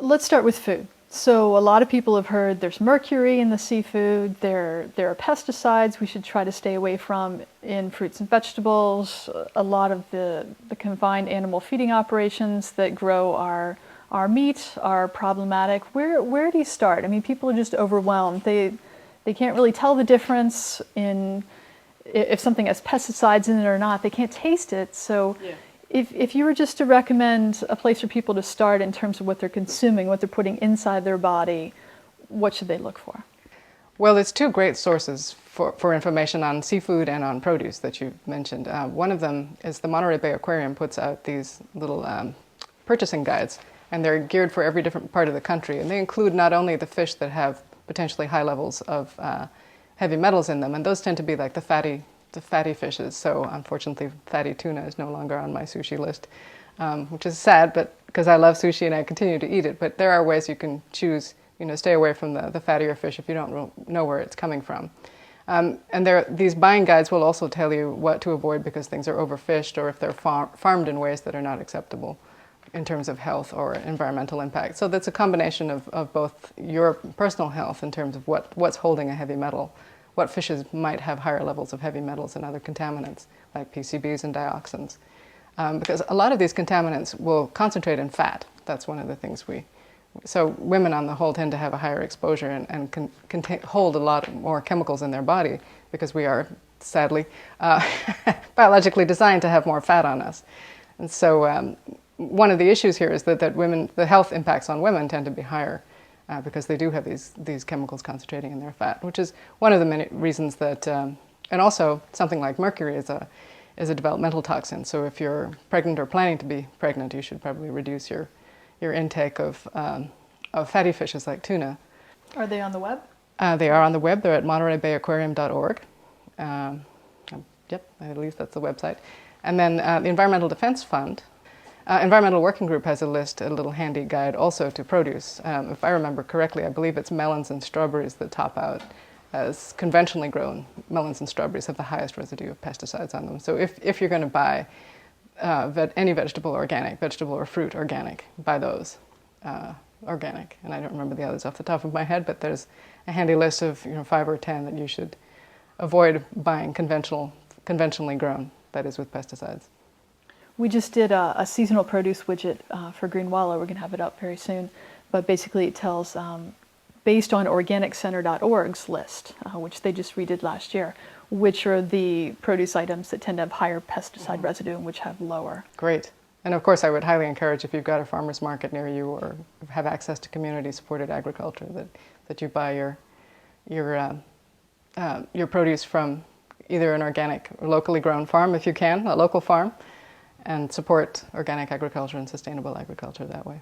Let's start with food. So a lot of people have heard there's mercury in the seafood, there are pesticides we should try to stay away from in fruits and vegetables. A lot of the confined animal feeding operations that grow our meat are problematic. Where do you start? I mean, people are just overwhelmed. They can't really tell the difference in if something has pesticides in it or not. They can't taste it. So yeah. If you were just to recommend a place for people to start in terms of what they're consuming, what they're putting inside their body, what should they look for? Well, there's two great sources for information on seafood and on produce that you mentioned. One of them is the Monterey Bay Aquarium puts out these little purchasing guides, and they're geared for every different part of the country. And they include not only the fish that have potentially high levels of heavy metals in them, and those tend to be like the fatty fishes. So unfortunately, fatty tuna is no longer on my sushi list, which is sad, but because I love sushi and I continue to eat it. But there are ways you can choose, stay away from the fattier fish if you don't know where it's coming from. And these buying guides will also tell you what to avoid because things are overfished or if they're farmed in ways that are not acceptable in terms of health or environmental impact. So that's a combination of both your personal health in terms of what's holding a heavy metal, what fishes might have higher levels of heavy metals and other contaminants like PCBs and dioxins. Because a lot of these contaminants will concentrate in fat. That's one of the things so women on the whole tend to have a higher exposure and can hold a lot more chemicals in their body because we are, sadly, biologically designed to have more fat on us. And so one of the issues here is that the health impacts on women tend to be higher because they do have these chemicals concentrating in their fat, which is one of the many reasons that, and also something like mercury is a developmental toxin. So if you're pregnant or planning to be pregnant, you should probably reduce your intake of fatty fishes like tuna. Are they on the web? They are on the web. They're at montereybayaquarium.org. Yep, I believe that's the website. And then the Environmental Defense Fund, Environmental Working Group has a little handy guide also to produce. If I remember correctly, I believe it's melons and strawberries that top out as conventionally grown. Melons and strawberries have the highest residue of pesticides on them. So if you're going to buy any vegetable or fruit organic, buy those organic. And I don't remember the others off the top of my head, but there's a handy list of 5 or 10 that you should avoid buying conventionally grown, that is with pesticides. We just did a seasonal produce widget for Greenwala. We're going to have it up very soon. But basically it tells, based on organiccenter.org's list, which they just redid last year, which are the produce items that tend to have higher pesticide residue and which have lower. Great. And of course I would highly encourage, if you've got a farmer's market near you or have access to community-supported agriculture, that you buy your produce from either an organic or locally grown farm if you can, a local farm, and support organic agriculture and sustainable agriculture that way.